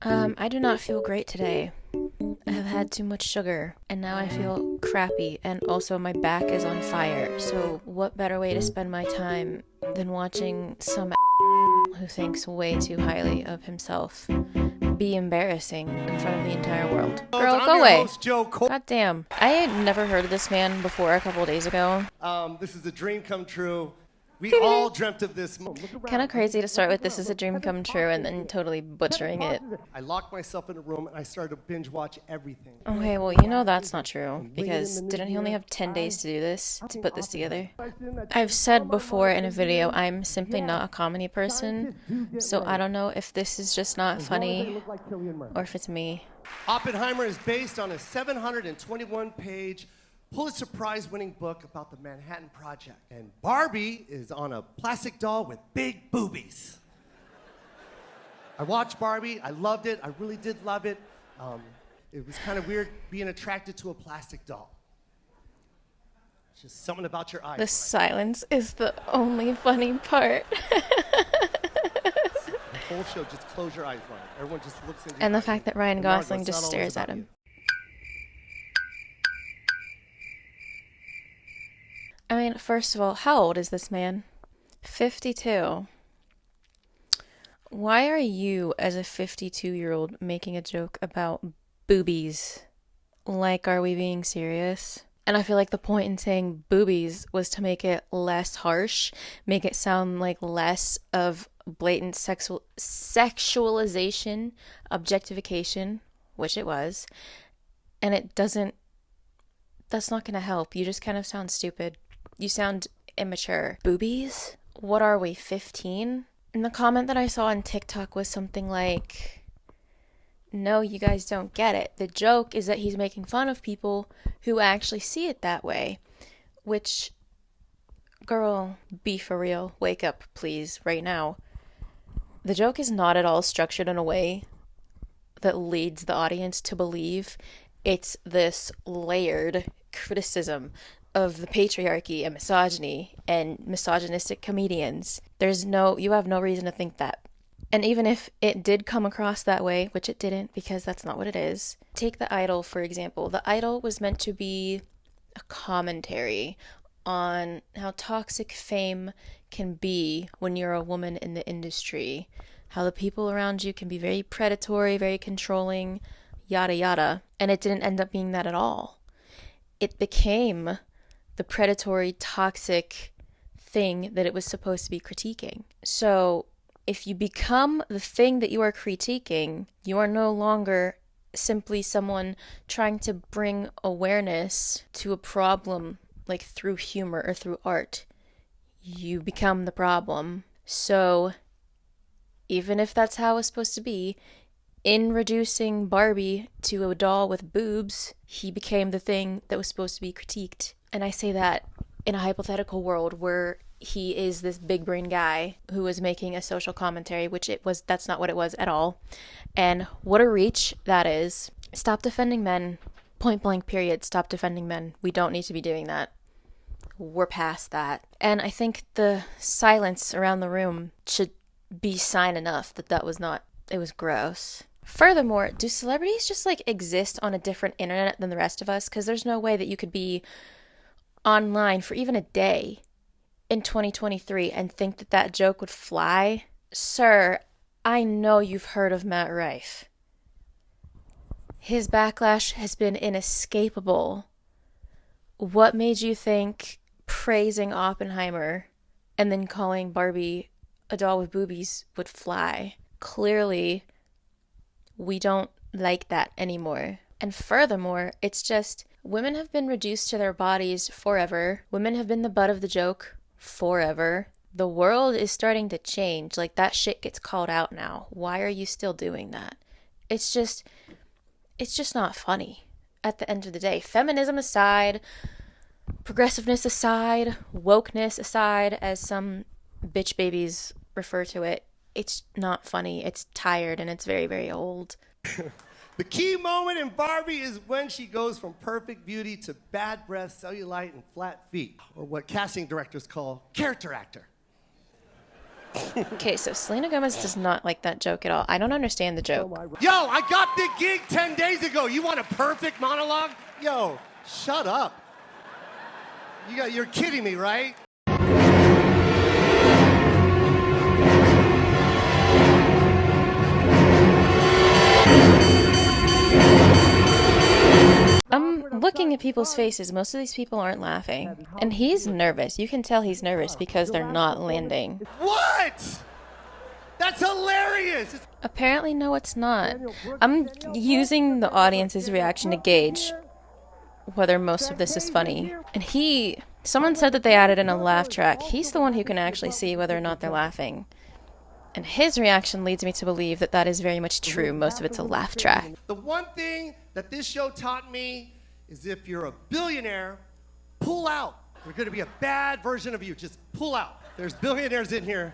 I do not feel great today. I have had too much sugar, and now I feel crappy, and also my back is on fire. So, what better way to spend my time than watching some who thinks way too highly of himself be embarrassing in front of the entire world? Girl, go away. God damn. I had never heard of this man before a couple days ago. This is a dream come true. We all dreamt of this moment. Kind of crazy to start with "this is a dream come true" and then totally butchering it. I locked myself in a room and I started to binge watch everything. Okay, well, you know that's not true, because didn't he only have 10 days to do this, to put this together? I've said before in a video, I'm simply not a comedy person, so I don't know if this is just not funny, or if it's me. Oppenheimer is based on a 721-page Pulitzer Prize-winning book about the Manhattan Project. And Barbie is on a plastic doll with big boobies. I watched Barbie. I loved it. I really did love it. It was kind of weird being attracted to a plastic doll. It's just something about your eyes. The silence is the only funny part. The whole show, just close your eyes, Ryan. Everyone just looks into your And the eyes. fact that Ryan Margot, Gosling it's just not always stares at about him. you. I mean, first of all, how old is this man? 52. Why are you, as a 52-year-old, making a joke about boobies? Like, are we being serious? And I feel like the point in saying boobies was to make it less harsh, make it sound like less of blatant sexualization, objectification, which it was. And it doesn't, that's not going to help. You just kind of sound stupid. You sound immature. Boobies? What are we, 15? And the comment that I saw on TikTok was something like, no, you guys don't get it. The joke is that he's making fun of people who actually see it that way. Which, girl, be for real. Wake up, please, right now. The joke is not at all structured in a way that leads the audience to believe it's this layered criticism of the patriarchy and misogyny and misogynistic comedians. You have no reason to think that. And even if it did come across that way, which it didn't, because that's not what it is. Take The Idol, for example. The Idol was meant to be a commentary on how toxic fame can be when you're a woman in the industry. How the people around you can be very predatory, very controlling, yada yada. And it didn't end up being that at all. It became the predatory, toxic thing that it was supposed to be critiquing. So if you become the thing that you are critiquing, you are no longer simply someone trying to bring awareness to a problem, like through humor or through art. You become the problem. So even if that's how it's supposed to be, in reducing Barbie to a doll with boobs, he became the thing that was supposed to be critiqued. And I say that in a hypothetical world where he is this big brain guy who is making a social commentary, that's not what it was at all. And what a reach that is. Stop defending men. Point blank period. Stop defending men. We don't need to be doing that. We're past that. And I think the silence around the room should be sign enough that it was gross. Furthermore, do celebrities just exist on a different internet than the rest of us? Because there's no way that you could be online for even a day in 2023 and think that joke would fly. Sir, I know you've heard of Matt Rife. His backlash has been inescapable. What made you think praising Oppenheimer and then calling Barbie a doll with boobies would fly? Clearly, we don't like that anymore. And furthermore, it's just, women have been reduced to their bodies forever. Women have been the butt of the joke forever. The world is starting to change. That shit gets called out now. Why are you still doing that? It's just not funny at the end of the day. Feminism aside, progressiveness aside, wokeness aside, as some bitch babies refer to it, it's not funny. It's tired and it's very, very old. The key moment in Barbie is when she goes from perfect beauty to bad breath, cellulite, and flat feet, or what casting directors call character actor. Okay, so Selena Gomez does not like that joke at all. I don't understand the joke. Yo, I got the gig 10 days ago. You want a perfect monologue? Yo, shut up. You're kidding me, right? I'm looking at people's faces. Most of these people aren't laughing. And he's nervous. You can tell he's nervous because they're not landing. What? That's hilarious. Apparently, no, it's not. I'm using the audience's reaction to gauge whether most of this is funny. And someone said that they added in a laugh track. He's the one who can actually see whether or not they're laughing. And his reaction leads me to believe that that is very much true. Most of it's a laugh track. The one thing that this show taught me is if you're a billionaire, pull out. We're going to be a bad version of you. Just pull out. There's billionaires in here.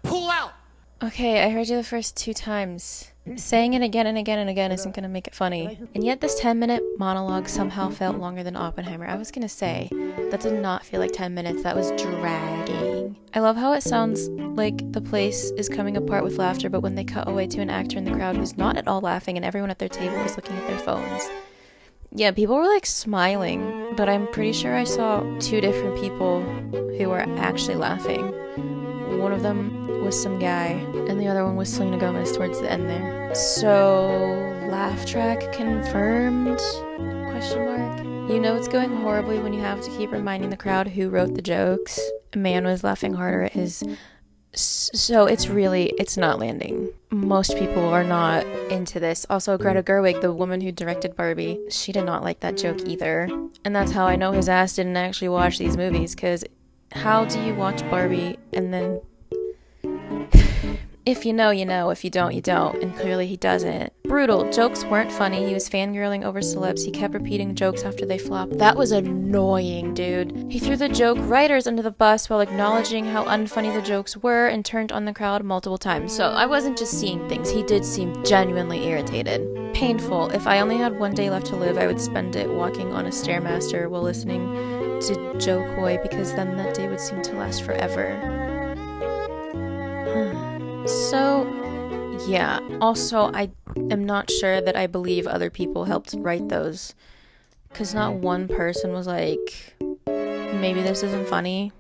Pull out. Okay, I heard you the first 2 times. Saying it again and again and again isn't going to make it funny. And yet this 10-minute monologue somehow felt longer than Oppenheimer. I was going to say, that did not feel like 10 minutes. That was dragging. I love how it sounds like the place is coming apart with laughter, but when they cut away to an actor in the crowd who's not at all laughing and everyone at their table is looking at their phones. Yeah, people were like smiling, but I'm pretty sure I saw 2 different people who were actually laughing. One of them was some guy, and the other one was Selena Gomez towards the end there. So, laugh track confirmed? Question mark. You know it's going horribly when you have to keep reminding the crowd who wrote the jokes. A man was laughing harder at his... So it's not landing. Most people are not into this. Also, Greta Gerwig, the woman who directed Barbie, she did not like that joke either. And that's how I know his ass didn't actually watch these movies, because how do you watch Barbie and then... If you know, you know. If you don't, you don't. And clearly he doesn't. Brutal. Jokes weren't funny. He was fangirling over celebs. He kept repeating jokes after they flopped. That was annoying, dude. He threw the joke writers under the bus while acknowledging how unfunny the jokes were and turned on the crowd multiple times. So I wasn't just seeing things. He did seem genuinely irritated. Painful. If I only had 1 day left to live, I would spend it walking on a Stairmaster while listening to Joe Coy, because then that day would seem to last forever. So, yeah. Also, I am not sure that I believe other people helped write those. Because not one person was like, maybe this isn't funny.